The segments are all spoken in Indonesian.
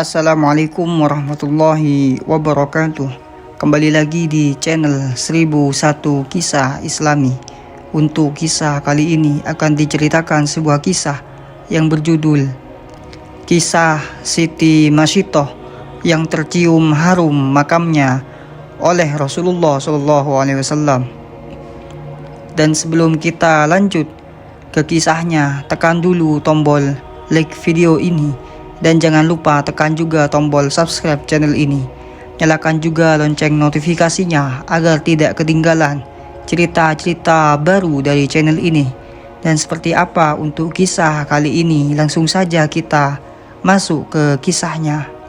Assalamualaikum warahmatullahi wabarakatuh. Kembali lagi di channel 1001 Kisah Islami. Untuk kisah kali ini akan diceritakan sebuah kisah yang berjudul Kisah Siti Masyitoh yang tercium harum makamnya oleh Rasulullah SAW. Dan sebelum kita lanjut ke kisahnya, tekan dulu tombol like video ini dan jangan lupa tekan juga tombol subscribe channel ini. Nyalakan juga lonceng notifikasinya agar tidak ketinggalan cerita-cerita baru dari channel ini. Dan seperti apa untuk kisah kali ini, langsung saja kita masuk ke kisahnya.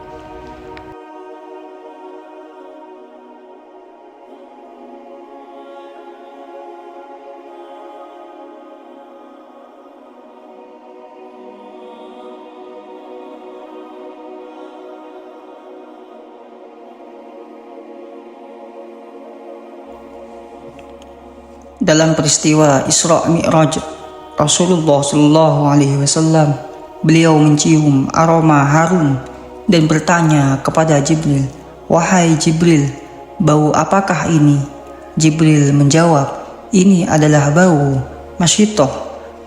Dalam peristiwa Isra Mi'raj Rasulullah SAW, beliau mencium aroma harum dan bertanya kepada Jibril, "Wahai Jibril, bau apakah ini?" Jibril menjawab, "Ini adalah bau Masyitoh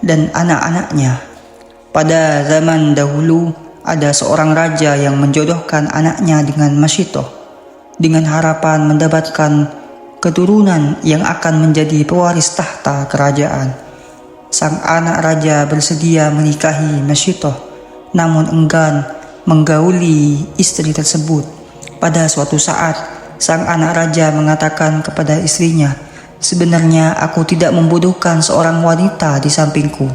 dan anak-anaknya." Pada zaman dahulu ada seorang raja yang menjodohkan anaknya dengan Masyitoh dengan harapan mendapatkan keturunan yang akan menjadi pewaris tahta kerajaan. Sang anak raja bersedia menikahi Masyitoh, namun enggan menggauli istri tersebut. Pada suatu saat, sang anak raja mengatakan kepada istrinya, "Sebenarnya aku tidak membutuhkan seorang wanita di sampingku.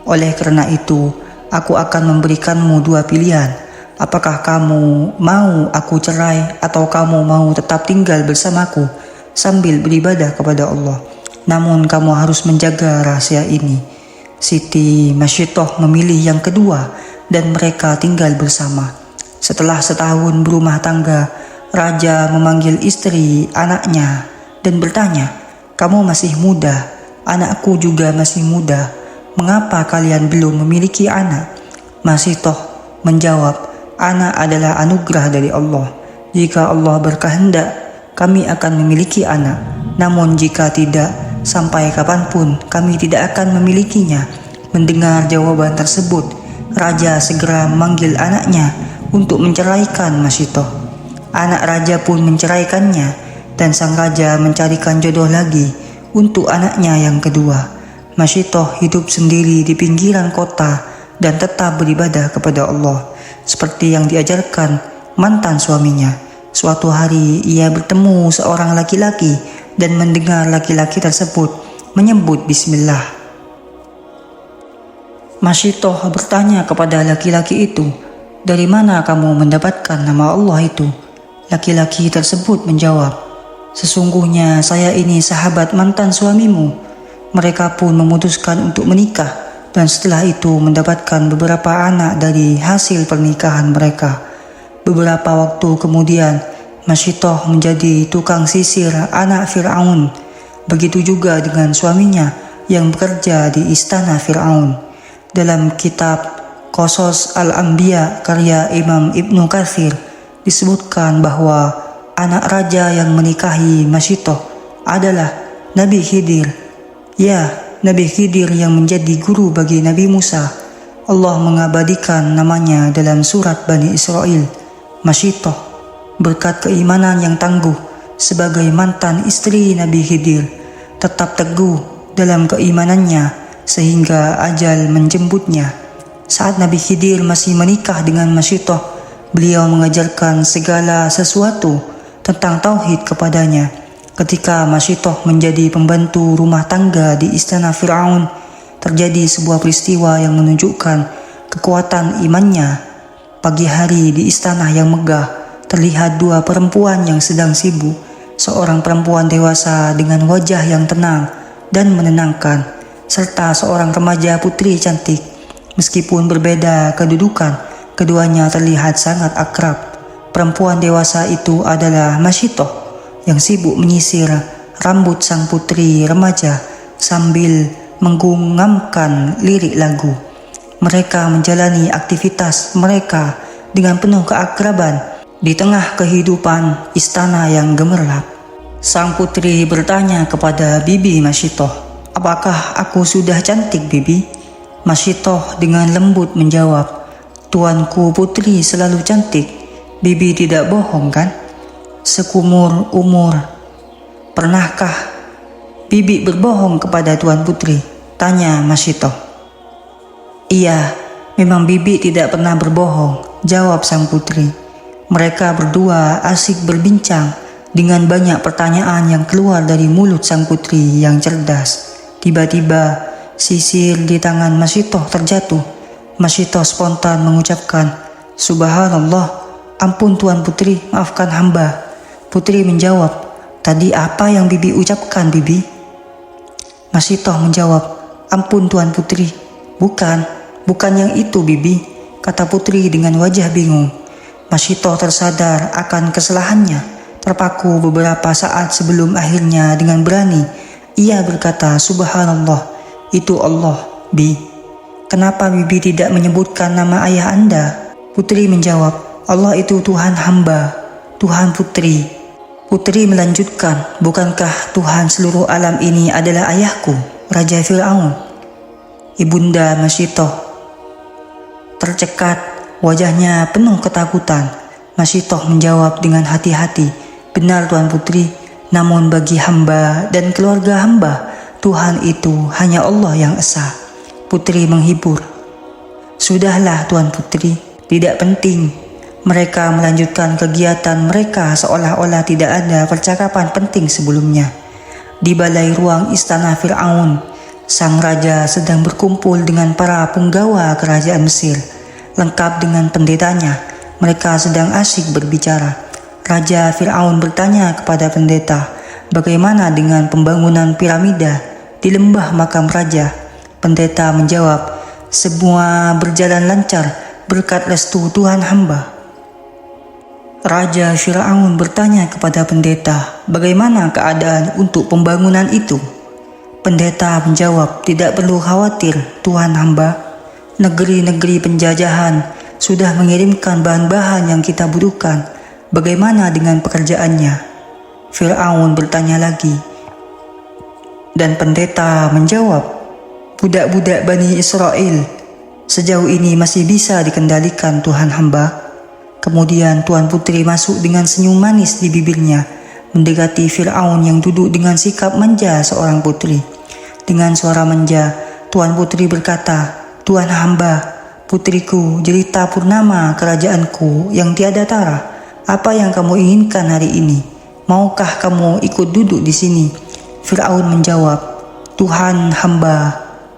Oleh karena itu, aku akan memberikanmu dua pilihan. Apakah kamu mau aku cerai atau kamu mau tetap tinggal bersamaku sambil beribadah kepada Allah. Namun kamu harus menjaga rahasia ini." Siti Masyitoh memilih yang kedua dan mereka tinggal bersama. Setelah setahun berumah tangga, raja memanggil istri anaknya dan bertanya, "Kamu masih muda, anakku juga masih muda. Mengapa kalian belum memiliki anak?" Masyitoh menjawab, "Anak adalah anugerah dari Allah. Jika Allah berkehendak, kami akan memiliki anak. Namun jika tidak, sampai kapanpun kami tidak akan memilikinya." Mendengar jawaban tersebut, raja segera memanggil anaknya untuk menceraikan Masyitoh. Anak raja pun menceraikannya dan sang raja mencarikan jodoh lagi untuk anaknya yang kedua. Masyitoh hidup sendiri di pinggiran kota dan tetap beribadah kepada Allah seperti yang diajarkan mantan suaminya. Suatu hari ia bertemu seorang laki-laki dan mendengar laki-laki tersebut menyebut bismillah. Masyitoh bertanya kepada laki-laki itu, "Dari mana kamu mendapatkan nama Allah itu?" Laki-laki tersebut menjawab, "Sesungguhnya saya ini sahabat mantan suamimu." Mereka pun memutuskan untuk menikah dan setelah itu mendapatkan beberapa anak dari hasil pernikahan mereka. Beberapa waktu kemudian, Masyitoh menjadi tukang sisir anak Fir'aun. Begitu juga dengan suaminya yang bekerja di istana Fir'aun. Dalam kitab Qasas Al-Anbiya karya Imam Ibnu Katsir disebutkan bahwa anak raja yang menikahi Masyitoh adalah Nabi Khidir. Ya, Nabi Khidir yang menjadi guru bagi Nabi Musa. Allah mengabadikan namanya dalam surat Bani Israel. Masyitoh berkat keimanan yang tangguh sebagai mantan istri Nabi Khidir tetap teguh dalam keimanannya sehingga ajal menjemputnya. Saat Nabi Khidir masih menikah dengan Masyitoh, beliau mengajarkan segala sesuatu tentang tauhid kepadanya. Ketika Masyitoh menjadi pembantu rumah tangga di istana Fir'aun, terjadi sebuah peristiwa yang menunjukkan kekuatan imannya. Pagi hari di istana yang megah, terlihat dua perempuan yang sedang sibuk. Seorang perempuan dewasa dengan wajah yang tenang dan menenangkan, serta seorang remaja putri cantik. Meskipun berbeda kedudukan, keduanya terlihat sangat akrab. Perempuan dewasa itu adalah Masyitoh yang sibuk menyisir rambut sang putri remaja sambil menggumamkan lirik lagu. Mereka menjalani aktivitas mereka dengan penuh keakraban di tengah kehidupan istana yang gemerlap. Sang putri bertanya kepada Bibi Masyitoh, "Apakah aku sudah cantik, Bibi?" Masyitoh dengan lembut menjawab, "Tuanku putri selalu cantik. Bibi tidak bohong kan? Sekumur umur. Pernahkah Bibi berbohong kepada Tuan Putri?" tanya Masyitoh. "Iya, memang Bibi tidak pernah berbohong," jawab sang putri. Mereka berdua asik berbincang dengan banyak pertanyaan yang keluar dari mulut sang putri yang cerdas. Tiba-tiba sisir di tangan Masyitoh terjatuh. Masyitoh spontan mengucapkan, "Subhanallah, ampun Tuan Putri, maafkan hamba." Putri menjawab, "Tadi apa yang Bibi ucapkan, Bibi?" Masyitoh menjawab, "Ampun Tuan Putri, bukan yang itu, Bibi," kata putri dengan wajah bingung. Masyitoh tersadar akan kesalahannya. Terpaku beberapa saat sebelum akhirnya dengan berani ia berkata, "Subhanallah, itu Allah, Bi. Kenapa Bibi tidak menyebutkan nama ayah Anda?" Putri menjawab, "Allah itu Tuhan hamba, Tuhan putri." Putri melanjutkan, "Bukankah Tuhan seluruh alam ini adalah ayahku, Raja Fir'aun?" Ibunda Masyitoh tercekat, wajahnya penuh ketakutan. Masyitoh menjawab dengan hati-hati, "Benar Tuan Putri, namun bagi hamba dan keluarga hamba, Tuhan itu hanya Allah yang esa." Putri menghibur, "Sudahlah Tuan Putri, tidak penting." Mereka melanjutkan kegiatan mereka seolah-olah tidak ada percakapan penting sebelumnya. Di balai ruang istana Fir'aun, sang raja sedang berkumpul dengan para punggawa kerajaan Mesir, lengkap dengan pendetanya. Mereka sedang asyik berbicara. Raja Fir'aun bertanya kepada pendeta, "Bagaimana dengan pembangunan piramida di lembah makam raja?" Pendeta menjawab, "Semua berjalan lancar berkat restu Tuhan hamba." Raja Fir'aun bertanya kepada pendeta, "Bagaimana keadaan untuk pembangunan itu?" Pendeta menjawab, "Tidak perlu khawatir, Tuhan hamba. Negeri-negeri penjajahan sudah mengirimkan bahan-bahan yang kita butuhkan. Bagaimana dengan pekerjaannya?" Fir'aun bertanya lagi. Dan pendeta menjawab, "Budak-budak Bani Israel sejauh ini masih bisa dikendalikan Tuhan hamba." Kemudian Tuan Putri masuk dengan senyum manis di bibirnya, mendekati Fir'aun yang duduk dengan sikap manja seorang putri. Dengan suara manja, Tuan Putri berkata, "Tuan hamba, putriku, jelita purnama kerajaanku yang tiada tara. Apa yang kamu inginkan hari ini? Maukah kamu ikut duduk di sini?" Fir'aun menjawab, "Tuhan hamba,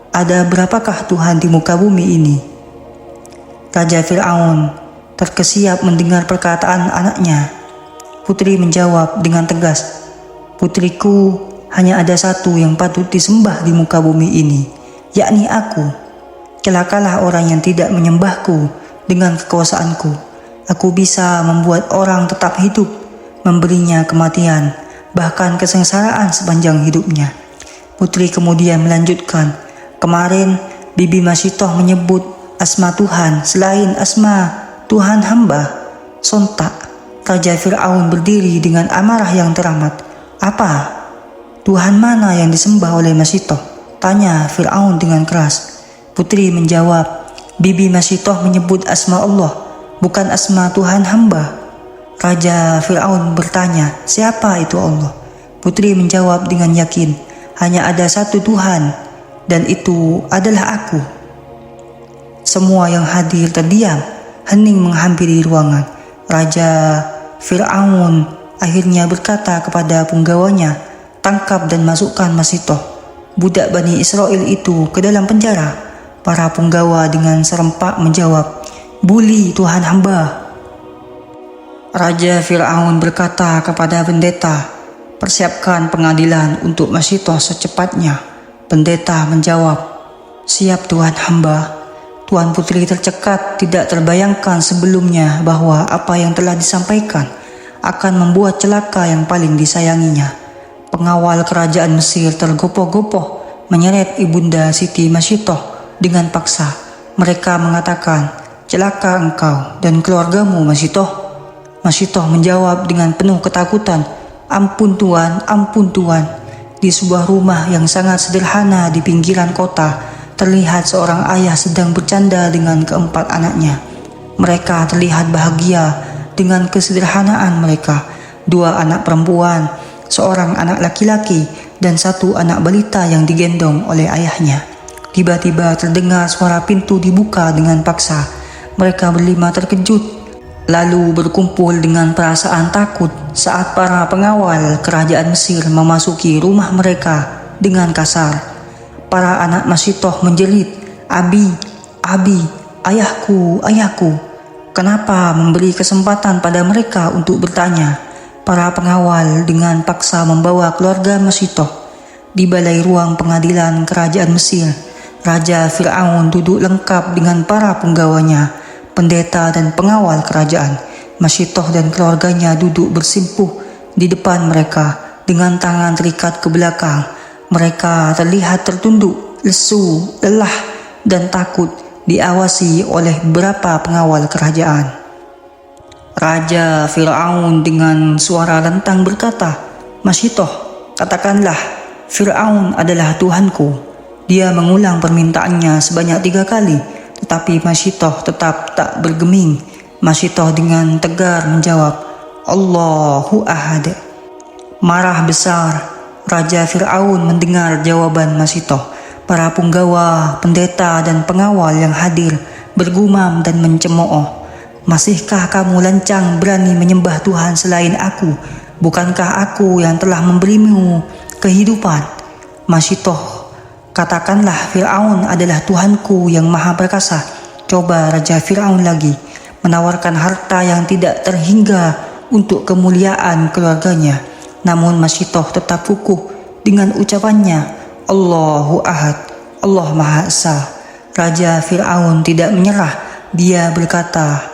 ada berapakah Tuhan di muka bumi ini?" Raja Fir'aun terkesiap mendengar perkataan anaknya. Putri menjawab dengan tegas, "Putriku, hanya ada satu yang patut disembah di muka bumi ini, yakni aku. Celakalah orang yang tidak menyembahku dengan kekuasaanku. Aku bisa membuat orang tetap hidup, memberinya kematian, bahkan kesengsaraan sepanjang hidupnya." Putri kemudian melanjutkan, "Kemarin Bibi Masyitoh menyebut asma Tuhan selain asma Tuhan hamba." Sontak Raja Fir'aun berdiri dengan amarah yang teramat. "Apa? Tuhan mana yang disembah oleh Masyitoh?" tanya Fir'aun dengan keras. Putri menjawab, "Bibi Masyitoh menyebut asma Allah, bukan asma Tuhan hamba." Raja Fir'aun bertanya, "Siapa itu Allah?" Putri menjawab dengan yakin, "Hanya ada satu Tuhan, dan itu adalah aku." Semua yang hadir terdiam, hening menghampiri ruangan. Raja Fir'aun akhirnya berkata kepada punggawanya, "Tangkap dan masukkan Masyitoh, budak Bani Israel itu, ke dalam penjara." Para punggawa dengan serempak menjawab, "Buli Tuhan hamba." Raja Fir'aun berkata kepada pendeta, "Persiapkan pengadilan untuk Masyitoh secepatnya." Pendeta menjawab, "Siap Tuhan hamba." Tuan Putri tercekat, tidak terbayangkan sebelumnya bahwa apa yang telah disampaikan akan membuat celaka yang paling disayanginya. Pengawal kerajaan Mesir tergopoh-gopoh menyeret Ibunda Siti Masyitoh dengan paksa. Mereka mengatakan, celaka engkau dan keluargamu Masitoh. Masitoh menjawab dengan penuh ketakutan, ampun Tuan, ampun Tuan. Di sebuah rumah yang sangat sederhana di pinggiran kota, terlihat seorang ayah sedang bercanda dengan keempat anaknya. Mereka terlihat bahagia dengan kesederhanaan mereka. 2 anak perempuan, seorang anak laki-laki, dan 1 anak balita yang digendong oleh ayahnya. Tiba-tiba terdengar suara pintu dibuka dengan paksa. Mereka berlima terkejut, lalu berkumpul dengan perasaan takut saat para pengawal kerajaan Mesir memasuki rumah mereka dengan kasar. Para anak Masitoh menjerit, "Abi, Abi, ayahku, ayahku." Kenapa memberi kesempatan pada mereka untuk bertanya? Para pengawal dengan paksa membawa keluarga Masitoh. Di balai ruang pengadilan kerajaan Mesir, Raja Fir'aun duduk lengkap dengan para penggawanya, pendeta dan pengawal kerajaan. Masitoh dan keluarganya duduk bersimpuh di depan mereka dengan tangan terikat ke belakang. Mereka terlihat tertunduk, lesu, lelah, dan takut, diawasi oleh beberapa pengawal kerajaan. Raja Fir'aun dengan suara lantang berkata, "Masitoh, katakanlah, Fir'aun adalah Tuhanku." Dia mengulang permintaannya sebanyak 3 kali, tetapi Masitoh tetap tak bergeming. Masitoh dengan tegar menjawab, "Allahu Ahad." Marah besar Raja Fir'aun mendengar jawaban Masitoh. Para punggawa, pendeta dan pengawal yang hadir bergumam dan mencemooh, "Masihkah kamu lancang berani menyembah Tuhan selain aku? Bukankah aku yang telah memberimu kehidupan?" Masitoh, "Katakanlah Fir'aun adalah Tuhanku yang maha perkasa." Coba Raja Fir'aun lagi menawarkan harta yang tidak terhingga untuk kemuliaan keluarganya. Namun Masitoh tetap kukuh dengan ucapannya, "Allahu Ahad, Allah Maha Esa." Raja Fir'aun tidak menyerah. Dia berkata,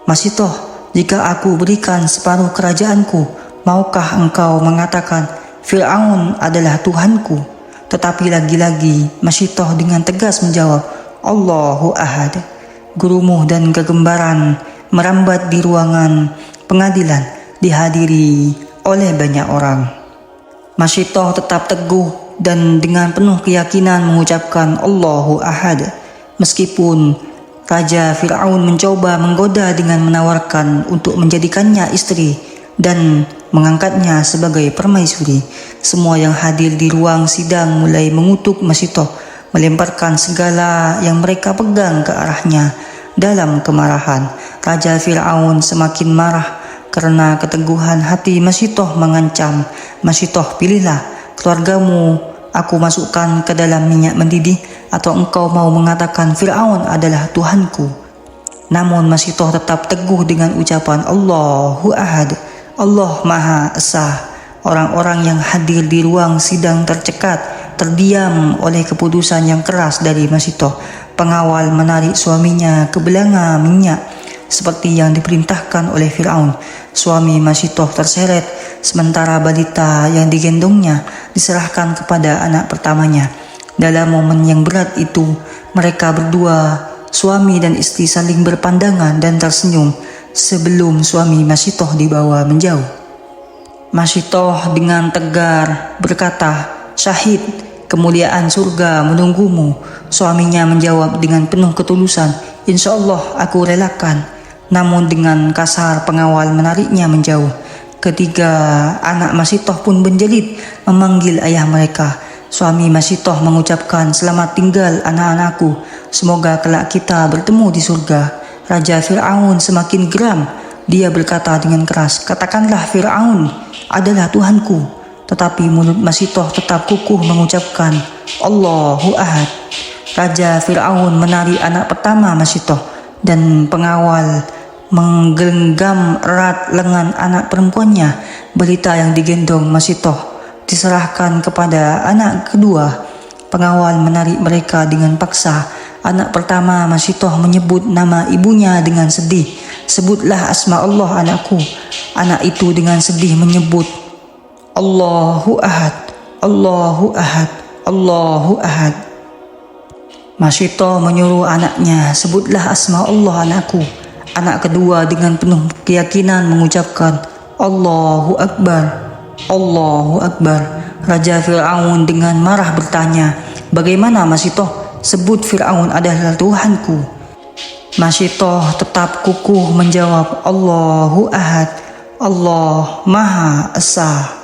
"Masitoh, jika aku berikan separuh kerajaanku, maukah engkau mengatakan Fir'aun adalah Tuhanku?" Tetapi lagi-lagi Masitoh dengan tegas menjawab, "Allahu Ahad." Gerumuh dan kegembaran merambat di ruangan pengadilan, dihadiri oleh banyak orang. Masitoh tetap teguh dan dengan penuh keyakinan mengucapkan Allahu Ahad. Meskipun Raja Fir'aun mencoba menggoda dengan menawarkan untuk menjadikannya istri dan mengangkatnya sebagai permaisuri, semua yang hadir di ruang sidang mulai mengutuk Masitoh, melemparkan segala yang mereka pegang ke arahnya dalam kemarahan. Raja Fir'aun semakin marah karena keteguhan hati Masitoh mengancam. "Masitoh, pilihlah, keluargamu aku masukkan ke dalam minyak mendidih, atau engkau mau mengatakan Fir'aun adalah Tuhanku?" Namun Masitoh tetap teguh dengan ucapan Allahu Ahad, Allah Maha Esa. Orang-orang yang hadir di ruang sidang tercekat, terdiam oleh keputusan yang keras dari Masitoh. Pengawal menarik suaminya ke belanga minyak seperti yang diperintahkan oleh Fir'aun. Suami Masitoh terseret, sementara balita yang digendongnya diserahkan kepada anak pertamanya. Dalam momen yang berat itu, mereka berdua, suami dan istri, saling berpandangan dan tersenyum sebelum suami Masitoh dibawa menjauh. Masitoh dengan tegar berkata, "Syahid, kemuliaan surga menunggumu." Suaminya menjawab dengan penuh ketulusan, "Insya Allah aku relakan." Namun dengan kasar pengawal menariknya menjauh. Ketiga anak Masitoh pun menjerit memanggil ayah mereka. Suami Masitoh mengucapkan, "Selamat tinggal anak-anakku, semoga kelak kita bertemu di surga." Raja Fir'aun semakin geram. Dia berkata dengan keras, "Katakanlah Fir'aun adalah Tuhanku." Tetapi mulut Masitoh tetap kukuh mengucapkan Allahu Ahad. Raja Fir'aun menarik anak pertama Masitoh dan pengawal menggenggam erat lengan anak perempuannya. Balita yang digendong Masitoh diserahkan kepada anak kedua. Pengawal menarik mereka dengan paksa. Anak pertama Masitoh menyebut nama ibunya dengan sedih. "Sebutlah asma Allah anakku." Anak itu dengan sedih menyebut Allahu Ahad, Allahu Ahad, Allahu Ahad. Masyito menyuruh anaknya, sebutlah asma Allah anakku. Anak kedua dengan penuh keyakinan mengucapkan, Allahu Akbar, Allahu Akbar. Raja Fir'aun dengan marah bertanya, bagaimana Masyito? Sebut Fir'aun adalah Tuhanku. Masyito tetap kukuh menjawab, Allahu Ahad, Allah Maha Esa.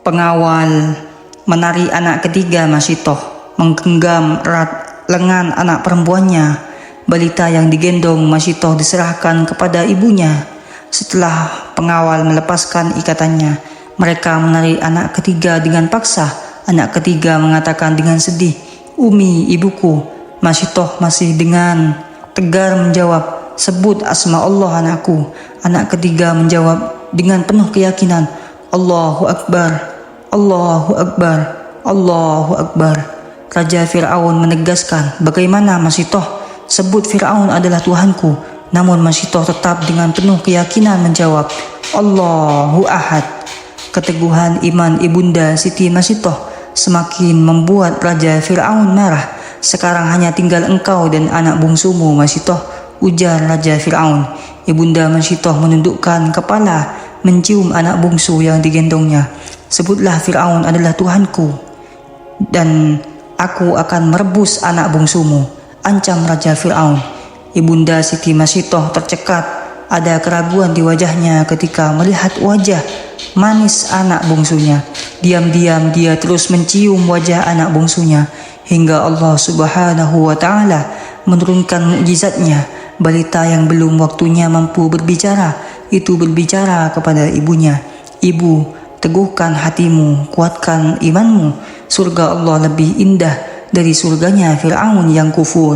Pengawal menari anak ketiga Masyito menggenggam erat lengan anak perempuannya. Balita yang digendong Masyito diserahkan kepada ibunya. Setelah pengawal melepaskan ikatannya, mereka menari anak ketiga dengan paksa. Anak ketiga mengatakan dengan sedih, Umi, ibuku. Masyito masih dengan tegar menjawab, sebut asma Allah anakku. Anak ketiga menjawab dengan penuh keyakinan, Allahu Akbar, Allahu Akbar, Allahu Akbar. Raja Fir'aun menegaskan, bagaimana Masyito? Sebut Fir'aun adalah Tuhanku. Namun Masyito tetap dengan penuh keyakinan menjawab, Allahu Ahad. Keteguhan iman ibunda Siti Masyito semakin membuat Raja Fir'aun marah. Sekarang hanya tinggal engkau dan anak bungsumu Masyito, ujar Raja Fir'aun. Ibunda Masyito menundukkan kepala mencium anak bungsu yang digendongnya. Sebutlah Fir'aun adalah Tuhanku dan aku akan merebus anak bungsumu, ancam Raja Fir'aun. Ibunda Siti Masyito tercekat, ada keraguan di wajahnya ketika melihat wajah manis anak bungsunya. Diam-diam dia terus mencium wajah anak bungsunya hingga Allah Subhanahu wa Ta'ala menurunkan mukjizatnya. Balita yang belum waktunya mampu berbicara itu berbicara kepada ibunya, Ibu, teguhkan hatimu, kuatkan imanmu. Surga Allah lebih indah dari surganya Fir'aun yang kufur.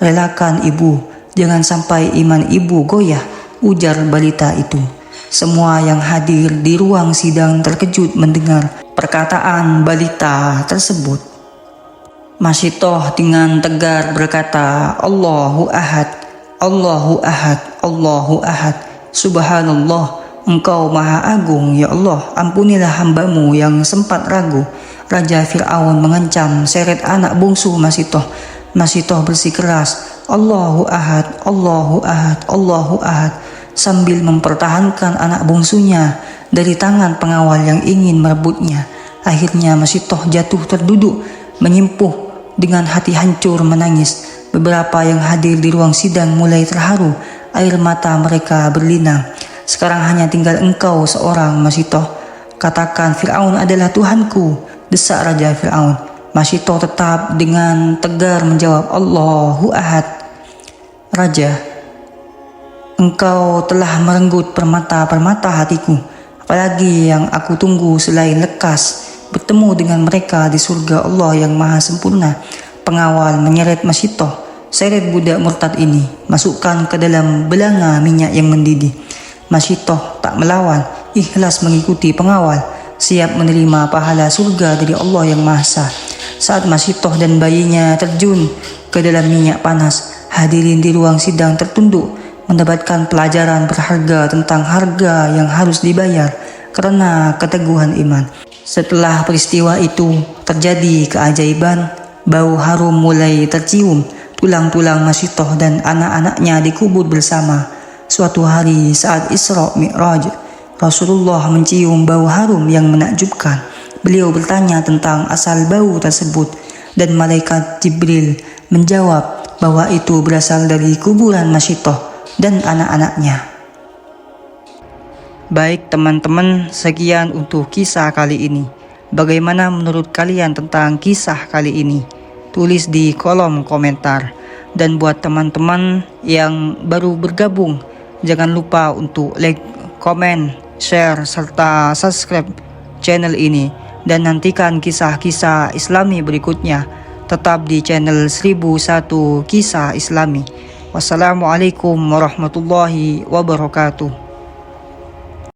Relakan ibu, jangan sampai iman ibu goyah, ujar balita itu. Semua yang hadir di ruang sidang terkejut mendengar perkataan balita tersebut. Masyito dengan tegar berkata, Allahu Ahad, Allahu Ahad, Allahu Ahad. Subhanallah, Engkau Maha Agung, ya Allah, ampunilah hambamu yang sempat ragu. Raja Fir'aun mengancam seret anak bungsu Masyito. Masyito bersikeras, Allahu Ahad, Allahu Ahad, Allahu Ahad, sambil mempertahankan anak bungsunya dari tangan pengawal yang ingin merebutnya. Akhirnya Masyito jatuh terduduk, menyimpuh dengan hati hancur menangis. Beberapa yang hadir di ruang sidang mulai terharu, air mata mereka berlinang. Sekarang hanya tinggal engkau seorang Masyito. Katakan Fir'aun adalah Tuhanku, desak Raja Fir'aun. Masyito tetap dengan tegar menjawab, Allahu Ahad. Raja, engkau telah merenggut permata-permata hatiku. Apalagi yang aku tunggu selain lekas bertemu dengan mereka di surga Allah yang maha sempurna. Pengawal menyeret Masyito. Seret budak murtad ini, masukkan ke dalam belanga minyak yang mendidih. Masyito tak melawan, ikhlas mengikuti pengawal, siap menerima pahala surga dari Allah yang Maha Esa. Saat Masyito dan bayinya terjun ke dalam minyak panas, hadirin di ruang sidang tertunduk mendapatkan pelajaran berharga tentang harga yang harus dibayar karena keteguhan iman. Setelah peristiwa itu terjadi keajaiban, bau harum mulai tercium. Tulang-tulang Masyito dan anak-anaknya dikubur bersama. Suatu hari saat Isra Mi'raj, Rasulullah mencium bau harum yang menakjubkan. Beliau bertanya tentang asal bau tersebut dan malaikat Jibril menjawab bahwa itu berasal dari kuburan Masyito dan anak-anaknya. Baik teman-teman, sekian untuk kisah kali ini. Bagaimana menurut kalian tentang kisah kali ini? Tulis di kolom komentar. Dan buat teman-teman yang baru bergabung, jangan lupa untuk like, komen, share, serta subscribe channel ini. Dan nantikan kisah-kisah Islami berikutnya tetap di channel 1001 Kisah Islami. Wassalamualaikum warahmatullahi wabarakatuh.